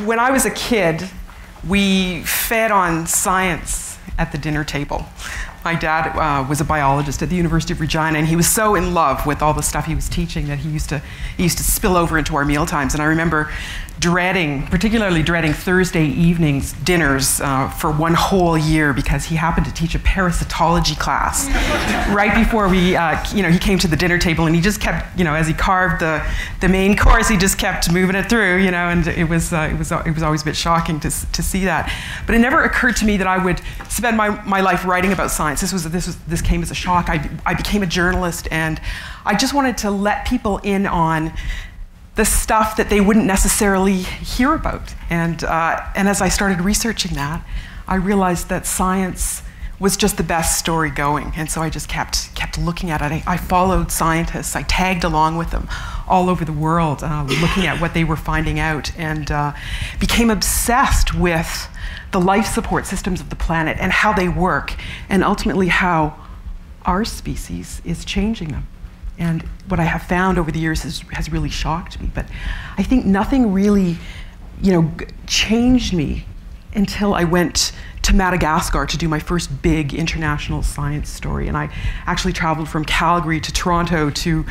when I was a kid, we fed on science at the dinner table. My dad was a biologist at the University of Regina, and he was so in love with all the stuff he was teaching that he used to spill over into our meal times. And I remember particularly dreading Thursday evenings dinners for one whole year, because he happened to teach a parasitology class right before we, he came to the dinner table, and he just kept, as he carved the main course, he just kept moving it through, and it was always a bit shocking to see that. But it never occurred to me that I would spend my life writing about science. This came as a shock. I became a journalist, and I just wanted to let people in on the stuff that they wouldn't necessarily hear about. And as I started researching that, I realized that science was just the best story going. And so I just kept looking at it. I followed scientists. I tagged along with them all over the world, looking at what they were finding out, and became obsessed with the life support systems of the planet and how they work, and ultimately how our species is changing them. And what I have found over the years has really shocked me. But I think nothing really, changed me until I went to Madagascar to do my first big international science story. And I actually traveled from Calgary to Toronto to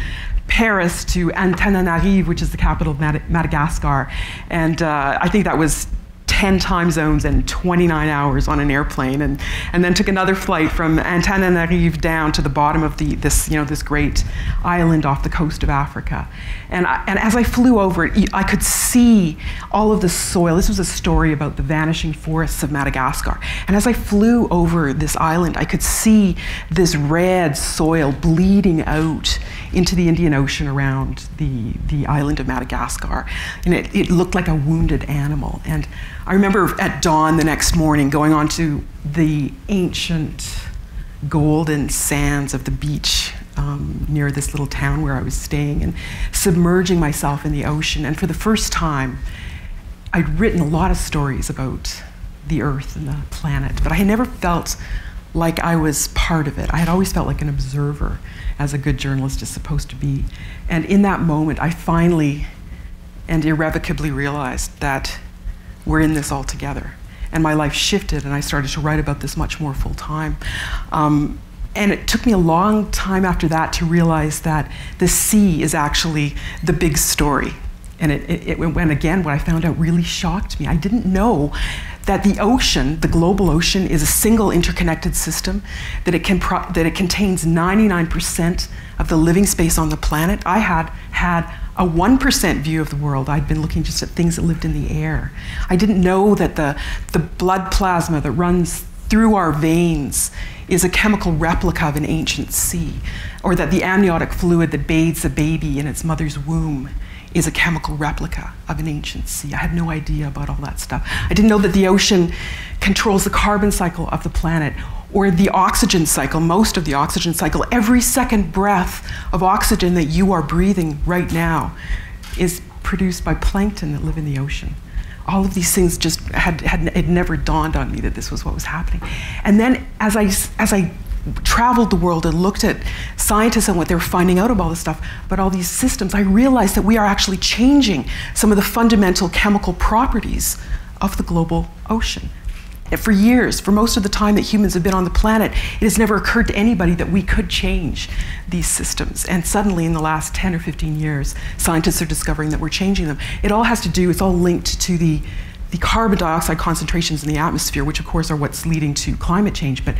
Paris to Antananarivo, which is the capital of Madagascar. And I think that was 10 time zones and 29 hours on an airplane, and then took another flight from Antananarivo down to the bottom of this great island off the coast of Africa. And as I flew over it, I could see all of the soil. This was a story about the vanishing forests of Madagascar. And as I flew over this island, I could see this red soil bleeding out into the Indian Ocean around the island of Madagascar. And it looked like a wounded animal. And I remember at dawn the next morning going onto the ancient golden sands of the beach near this little town where I was staying, and submerging myself in the ocean. And for the first time, I'd written a lot of stories about the Earth and the planet, but I had never felt like I was part of it. I had always felt like an observer, as a good journalist is supposed to be. And in that moment, I finally and irrevocably realized that we're in this all together. And my life shifted, and I started to write about this much more full time. And it took me a long time after that to realize that the sea is actually the big story. And when again, what I found out really shocked me. I didn't know that the ocean, the global ocean, is a single interconnected system, that it contains 99% of the living space on the planet. I had a 1% view of the world. I'd been looking just at things that lived in the air. I didn't know that the blood plasma that runs through our veins is a chemical replica of an ancient sea, or that the amniotic fluid that bathes a baby in its mother's womb is a chemical replica of an ancient sea. I had no idea about all that stuff. I didn't know that the ocean controls the carbon cycle of the planet, or the oxygen cycle, most of the oxygen cycle. Every second breath of oxygen that you are breathing right now is produced by plankton that live in the ocean. All of these things just it never dawned on me that this was what was happening. And then as I traveled the world and looked at scientists and what they were finding out about all this stuff, about all these systems, I realized that we are actually changing some of the fundamental chemical properties of the global ocean. And for years, for most of the time that humans have been on the planet, it has never occurred to anybody that we could change these systems. And suddenly, in the last 10 or 15 years, scientists are discovering that we're changing them. It all has to do, it's all linked to the carbon dioxide concentrations in the atmosphere, which of course are what's leading to climate change. But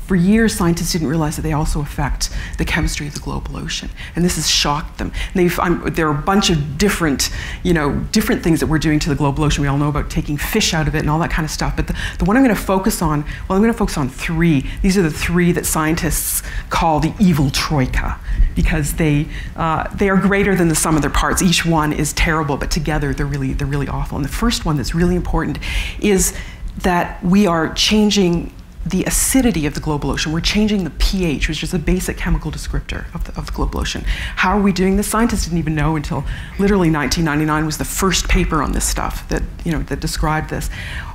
for years, scientists didn't realize that they also affect the chemistry of the global ocean, and this has shocked them. There are a bunch of different things that we're doing to the global ocean. We all know about taking fish out of it and all that kind of stuff. But the one I'm going to focus on, well, I'm going to focus on three. These are the three that scientists call the Evil Troika, because they are greater than the sum of their parts. Each one is terrible, but together they're really awful. And the first one that's really important is that we are changing the acidity of the global ocean. We're changing the pH, which is a basic chemical descriptor of the global ocean. How are we doing this? Scientists didn't even know until literally 1999 was the first paper on this stuff that described this.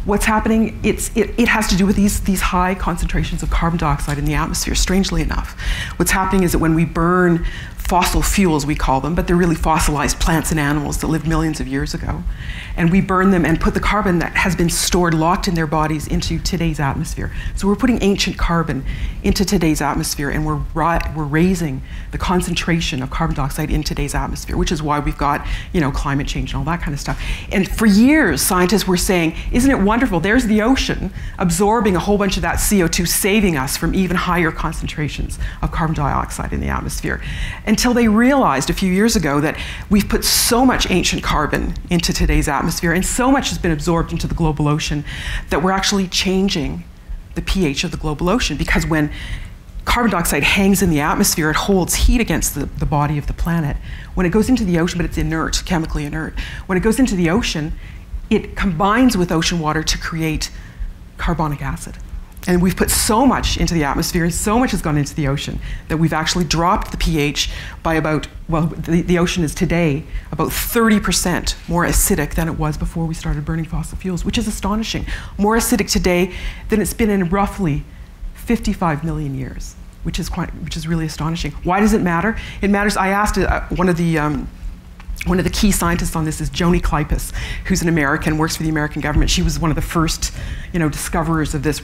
What's happening? It has to do with these high concentrations of carbon dioxide in the atmosphere. Strangely enough, what's happening is that when we burn fossil fuels, we call them, but they're really fossilized plants and animals that lived millions of years ago. And we burn them and put the carbon that has been stored, locked in their bodies, into today's atmosphere. So we're putting ancient carbon into today's atmosphere, and we're raising the concentration of carbon dioxide in today's atmosphere, which is why we've got, you know, climate change and all that kind of stuff. And for years, scientists were saying, isn't it wonderful? There's the ocean absorbing a whole bunch of that CO2, saving us from even higher concentrations of carbon dioxide in the atmosphere. Until they realized a few years ago that we've put so much ancient carbon into today's atmosphere, and so much has been absorbed into the global ocean, that we're actually changing the pH of the global ocean. Because when carbon dioxide hangs in the atmosphere, it holds heat against the body of the planet. When it goes into the ocean, but it's inert, chemically inert, when it goes into the ocean, it combines with ocean water to create carbonic acid. And we've put so much into the atmosphere, and so much has gone into the ocean, that we've actually dropped the pH by about, well, the ocean is today about 30% more acidic than it was before we started burning fossil fuels, which is astonishing. More acidic today than it's been in roughly 55 million years, which is really astonishing. Why does it matter? It matters. I asked one of the key scientists on this is Joni Kleypas, who's an American, works for the American government. She was one of the first, you know, discoverers of this,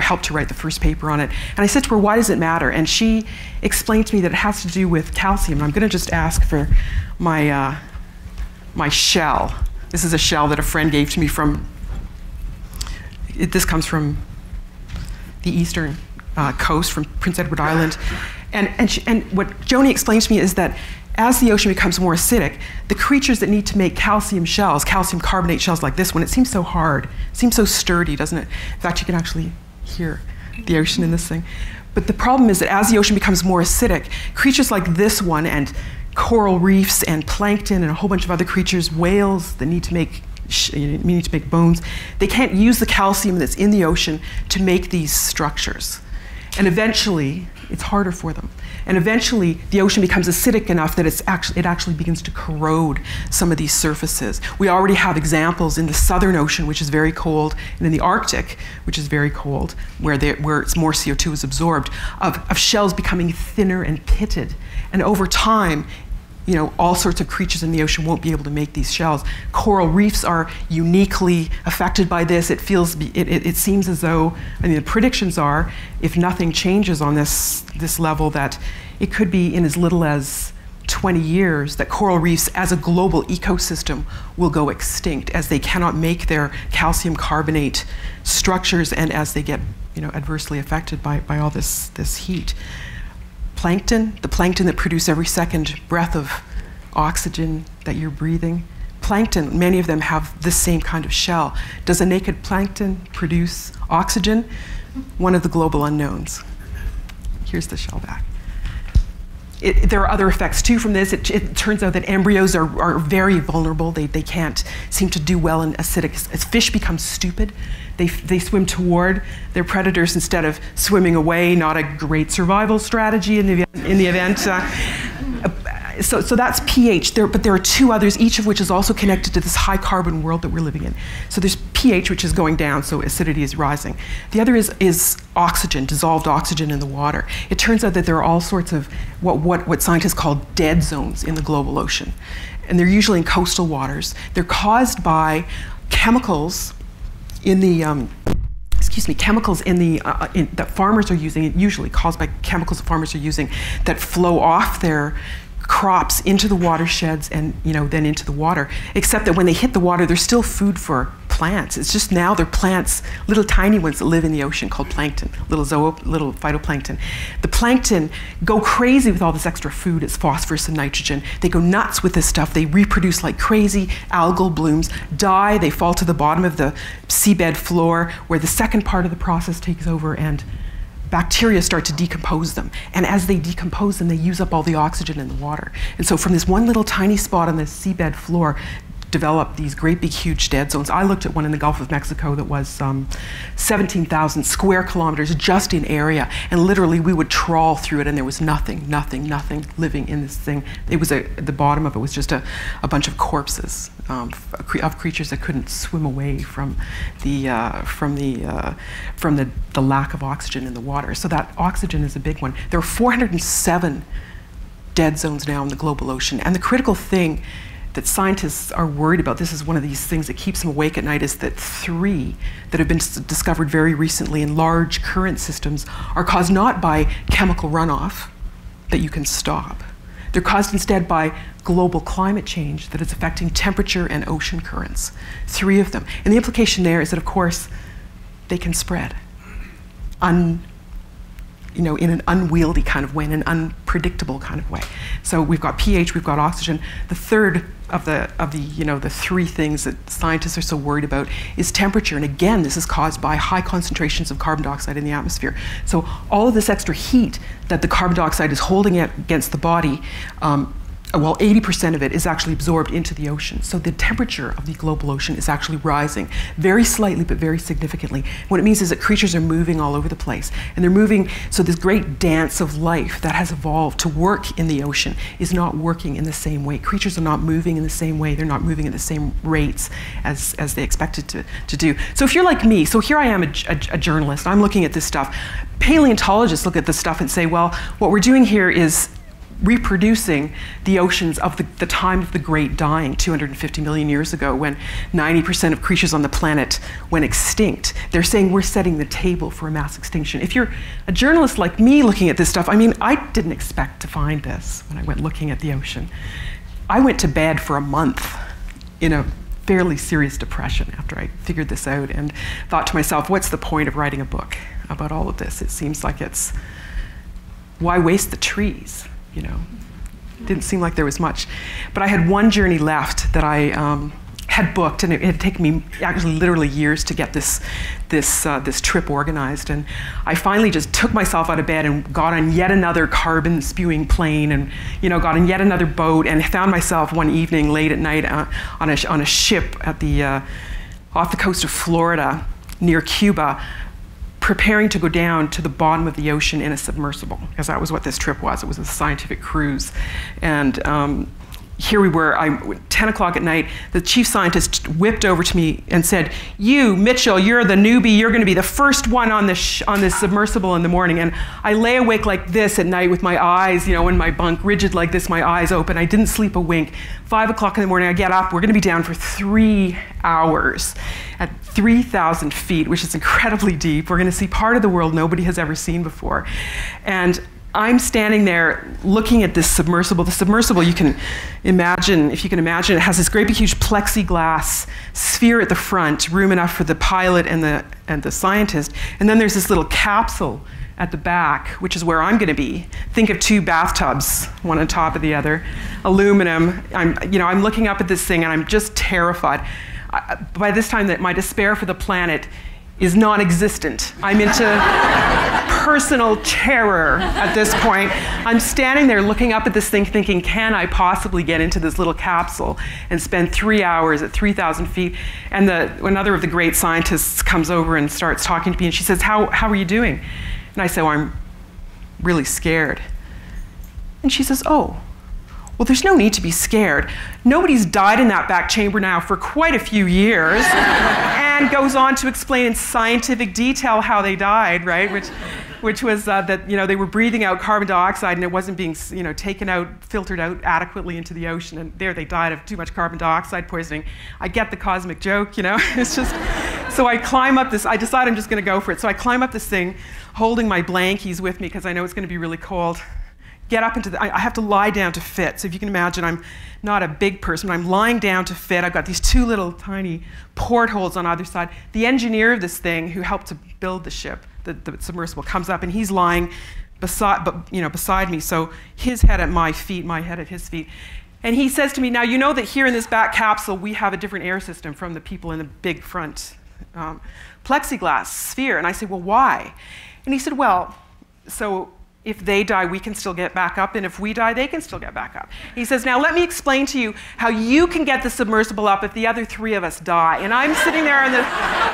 helped to write the first paper on it. And I said to her, why does it matter? And she explained to me that it has to do with calcium. And I'm going to just ask for my, my shell. This is a shell that a friend gave to me from, this comes from the eastern coast, from Prince Edward Island. And what Joni explained to me is that as the ocean becomes more acidic, the creatures that need to make calcium shells, calcium carbonate shells like this one, it seems so hard, it seems so sturdy, doesn't it? In fact, you can actually hear the ocean in this thing. But the problem is that as the ocean becomes more acidic, creatures like this one, and coral reefs and plankton and a whole bunch of other creatures, whales that need to make bones, they can't use the calcium that's in the ocean to make these structures. And eventually, it's harder for them. And eventually, the ocean becomes acidic enough that it actually begins to corrode some of these surfaces. We already have examples in the Southern Ocean, which is very cold, and in the Arctic, which is very cold, where it's more CO2 is absorbed, of shells becoming thinner and pitted. And over time, you know, all sorts of creatures in the ocean won't be able to make these shells. Coral reefs are uniquely affected by this. It seems as though, I mean, the predictions are, if nothing changes on this level, that it could be in as little as 20 years that coral reefs as a global ecosystem will go extinct, as they cannot make their calcium carbonate structures, and as they get, you know, adversely affected by all this heat. Plankton, the plankton that produce every second breath of oxygen that you're breathing. Plankton, many of them have this same kind of shell. Does a naked plankton produce oxygen? One of the global unknowns. Here's the shell back. There are other effects too from this. It turns out that embryos are very vulnerable. They can't seem to do well in acidic. As fish become stupid, they swim toward their predators instead of swimming away. Not a great survival strategy in the event. So that's pH. But there are two others, each of which is also connected to this high carbon world that we're living in. So there's pH, which is going down, so acidity is rising. The other is oxygen, dissolved oxygen in the water. It turns out that there are all sorts of what scientists call dead zones in the global ocean. And they're usually in coastal waters. They're caused by chemicals in the that farmers are using, usually caused by chemicals that farmers are using, that flow off their crops into the watersheds and, you know, then into the water. Except that when they hit the water, they're still food for plants. It's just now they're plants, little tiny ones that live in the ocean called plankton, little phytoplankton. The plankton go crazy with all this extra food. It's phosphorus and nitrogen. They go nuts with this stuff. They reproduce like crazy. Algal blooms die. They fall to the bottom of the seabed floor, where the second part of the process takes over, and bacteria start to decompose them. And as they decompose them, they use up all the oxygen in the water. And so from this one little tiny spot on the seabed floor, develop these great big huge dead zones. I looked at one in the Gulf of Mexico that was 17,000 square kilometers just in area, and literally we would trawl through it and there was nothing living in this thing. It was at the bottom of it was just a bunch of corpses of creatures that couldn't swim away from the lack of oxygen in the water. So that oxygen is a big one. There are 407 dead zones now in the global ocean. And the critical thing that scientists are worried about, this is one of these things that keeps them awake at night, is that 3 that have been discovered very recently in large current systems are caused not by chemical runoff that you can stop. They're caused instead by global climate change that is affecting temperature and ocean currents. 3 of them. And the implication there is that, of course, they can spread in an unwieldy kind of way, in an unpredictable kind of way. So we've got pH, we've got oxygen. The third of the 3 things that scientists are so worried about is temperature. And again, this is caused by high concentrations of carbon dioxide in the atmosphere. So all of this extra heat that the carbon dioxide is holding against the body, well, 80% of it is actually absorbed into the ocean. So the temperature of the global ocean is actually rising, very slightly, but very significantly. What it means is that creatures are moving all over the place. And they're moving, so this great dance of life that has evolved to work in the ocean is not working in the same way. Creatures are not moving in the same way. They're not moving at the same rates as they expected to do. So if you're like me, so here I am, a journalist. I'm looking at this stuff. Paleontologists look at this stuff and say, well, what we're doing here is reproducing the oceans of the time of the Great Dying 250 million years ago, when 90% of creatures on the planet went extinct. They're saying we're setting the table for a mass extinction. If you're a journalist like me looking at this stuff, I mean, I didn't expect to find this when I went looking at the ocean. I went to bed for a month in a fairly serious depression after I figured this out, and thought to myself, what's the point of writing a book about all of this? It seems like it's, why waste the trees? You know, didn't seem like there was much. But I had one journey left that I had booked, and it had taken me actually literally years to get this trip organized. And I finally just took myself out of bed and got on yet another carbon spewing plane, and got on yet another boat, and found myself one evening late at night on a ship at off the coast of Florida near Cuba, preparing to go down to the bottom of the ocean in a submersible, because that was what this trip was. It was a scientific cruise. And here we were, 10 o'clock at night, the chief scientist whipped over to me and said, you, Mitchell, you're the newbie, you're gonna be the first one on this submersible in the morning. And I lay awake like this at night with my eyes, in my bunk, rigid like this, my eyes open. I didn't sleep a wink. 5 o'clock in the morning, I get up, we're gonna be down for 3 hours at 3,000 feet, which is incredibly deep. We're gonna see part of the world nobody has ever seen before. And I'm standing there looking at this submersible. The submersible, you can imagine, if you can imagine, it has this great big huge plexiglass sphere at the front, room enough for the pilot and the scientist. And then there's this little capsule at the back, which is where I'm going to be. Think of 2 bathtubs, one on top of the other, aluminum. I'm looking up at this thing and I'm just terrified. By this time, that my despair for the planet is non-existent. I'm into personal terror at this point. I'm standing there looking up at this thing thinking, can I possibly get into this little capsule and spend 3 hours at 3,000 feet? And another of the great scientists comes over and starts talking to me, and she says, how are you doing? And I say, well, I'm really scared. And she says, oh, well, there's no need to be scared. Nobody's died in that back chamber now for quite a few years. And goes on to explain in scientific detail how they died, right? Which was that they were breathing out carbon dioxide and it wasn't being taken out, filtered out adequately into the ocean, and there they died of too much carbon dioxide poisoning. I get the cosmic joke, It's just, so I climb up this, I decide I'm just gonna go for it. So I climb up this thing, holding my blankies with me because I know it's gonna be really cold. Get up into I have to lie down to fit. So if you can imagine, I'm not a big person, but I'm lying down to fit. I've got these 2 little tiny portholes on either side. The engineer of this thing, who helped to build the ship, the submersible, comes up and he's lying beside me. So his head at my feet, my head at his feet. And he says to me, now you know that here in this back capsule, we have a different air system from the people in the big front plexiglass sphere. And I say, well, why? And he said, well, so if they die, we can still get back up, and if we die, they can still get back up. He says, now let me explain to you how you can get the submersible up if the other 3 of us die. And I'm sitting there in the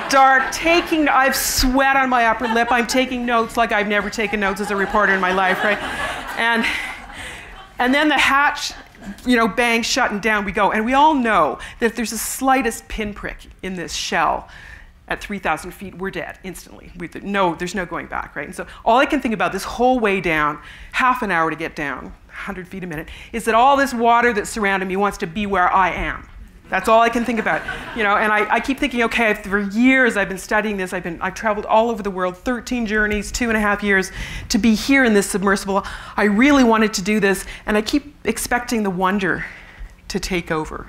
dark, I've sweat on my upper lip, I'm taking notes like I've never taken notes as a reporter in my life, right? And then the hatch, bangs shut and down we go. And we all know that if there's the slightest pinprick in this shell, at 3,000 feet, we're dead instantly. There's no going back, right? And so all I can think about this whole way down, half an hour to get down, 100 feet a minute, is that all this water that's surrounding me wants to be where I am. That's all I can think about, you know. And I keep thinking, okay, for years I've been studying this. I've traveled all over the world, 13 journeys, 2.5 years to be here in this submersible. I really wanted to do this, and I keep expecting the wonder to take over,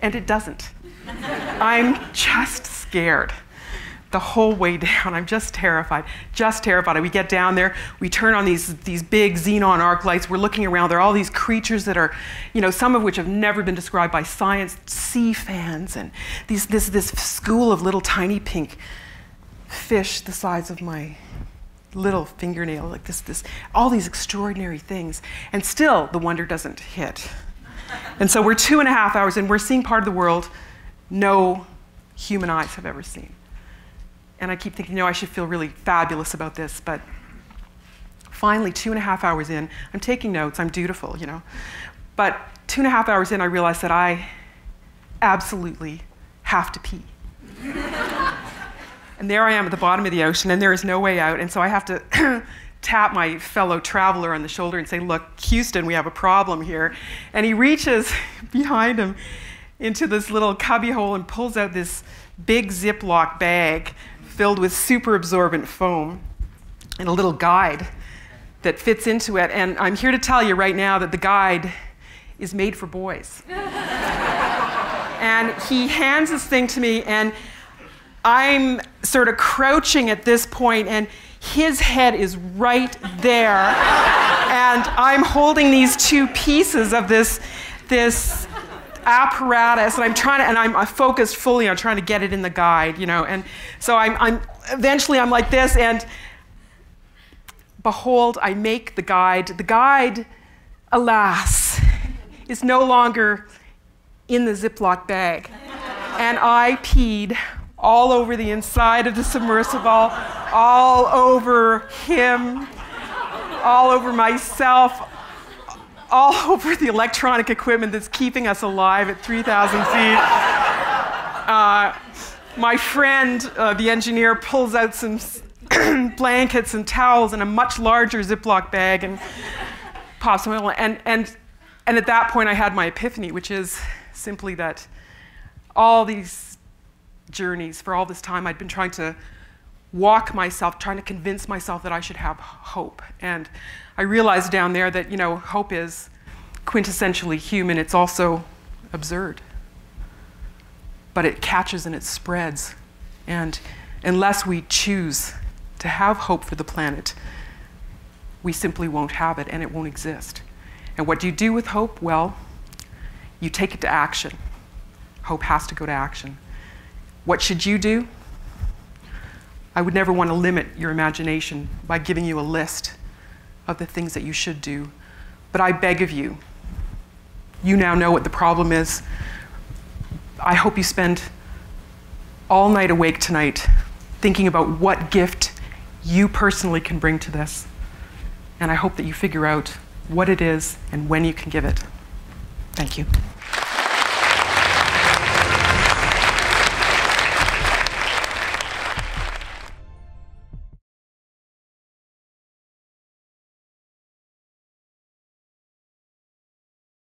and it doesn't. I'm just scared the whole way down. I'm just terrified, just terrified. We get down there, we turn on these big xenon arc lights. We're looking around. There are all these creatures that are, you know, some of which have never been described by science, sea fans, and this school of little tiny pink fish the size of my little fingernail, like all these extraordinary things. And still, the wonder doesn't hit. And so we're 2.5 hours in. We're seeing part of the world no human eyes have ever seen. And I keep thinking, no, I should feel really fabulous about this. But finally, 2.5 hours in, I'm taking notes, I'm dutiful, you know. But 2.5 hours in, I realized that I absolutely have to pee. And there I am at the bottom of the ocean, and there is no way out. And so I have to tap my fellow traveler on the shoulder and say, look, Houston, we have a problem here. And he reaches behind him into this little cubbyhole and pulls out this big Ziploc bag filled with super absorbent foam and a little guide that fits into it. And I'm here to tell you right now that the guide is made for boys. And he hands this thing to me, and I'm sort of crouching at this point, and his head is right there. And I'm holding these two pieces of this apparatus, and I'm focused fully on trying to get it in the guide, you know. And so eventually I'm like this, and behold, I make the guide. The guide, alas, is no longer in the Ziploc bag. And I peed all over the inside of the submersible, all over him, all over myself, all over the electronic equipment that's keeping us alive at 3,000 feet. My friend, the engineer, pulls out some blankets and towels and a much larger Ziploc bag and pops them in. And at that point, I had my epiphany, which is simply that all these journeys, for all this time, I'd been trying to walk myself, trying to convince myself that I should have hope. And I realized down there that, you know, hope is quintessentially human. It's also absurd. But it catches and it spreads. And unless we choose to have hope for the planet, we simply won't have it, and it won't exist. And what do you do with hope? Well, you take it to action. Hope has to go to action. What should you do? I would never want to limit your imagination by giving you a list of the things that you should do. But I beg of you, you now know what the problem is. I hope you spend all night awake tonight thinking about what gift you personally can bring to this. And I hope that you figure out what it is and when you can give it. Thank you.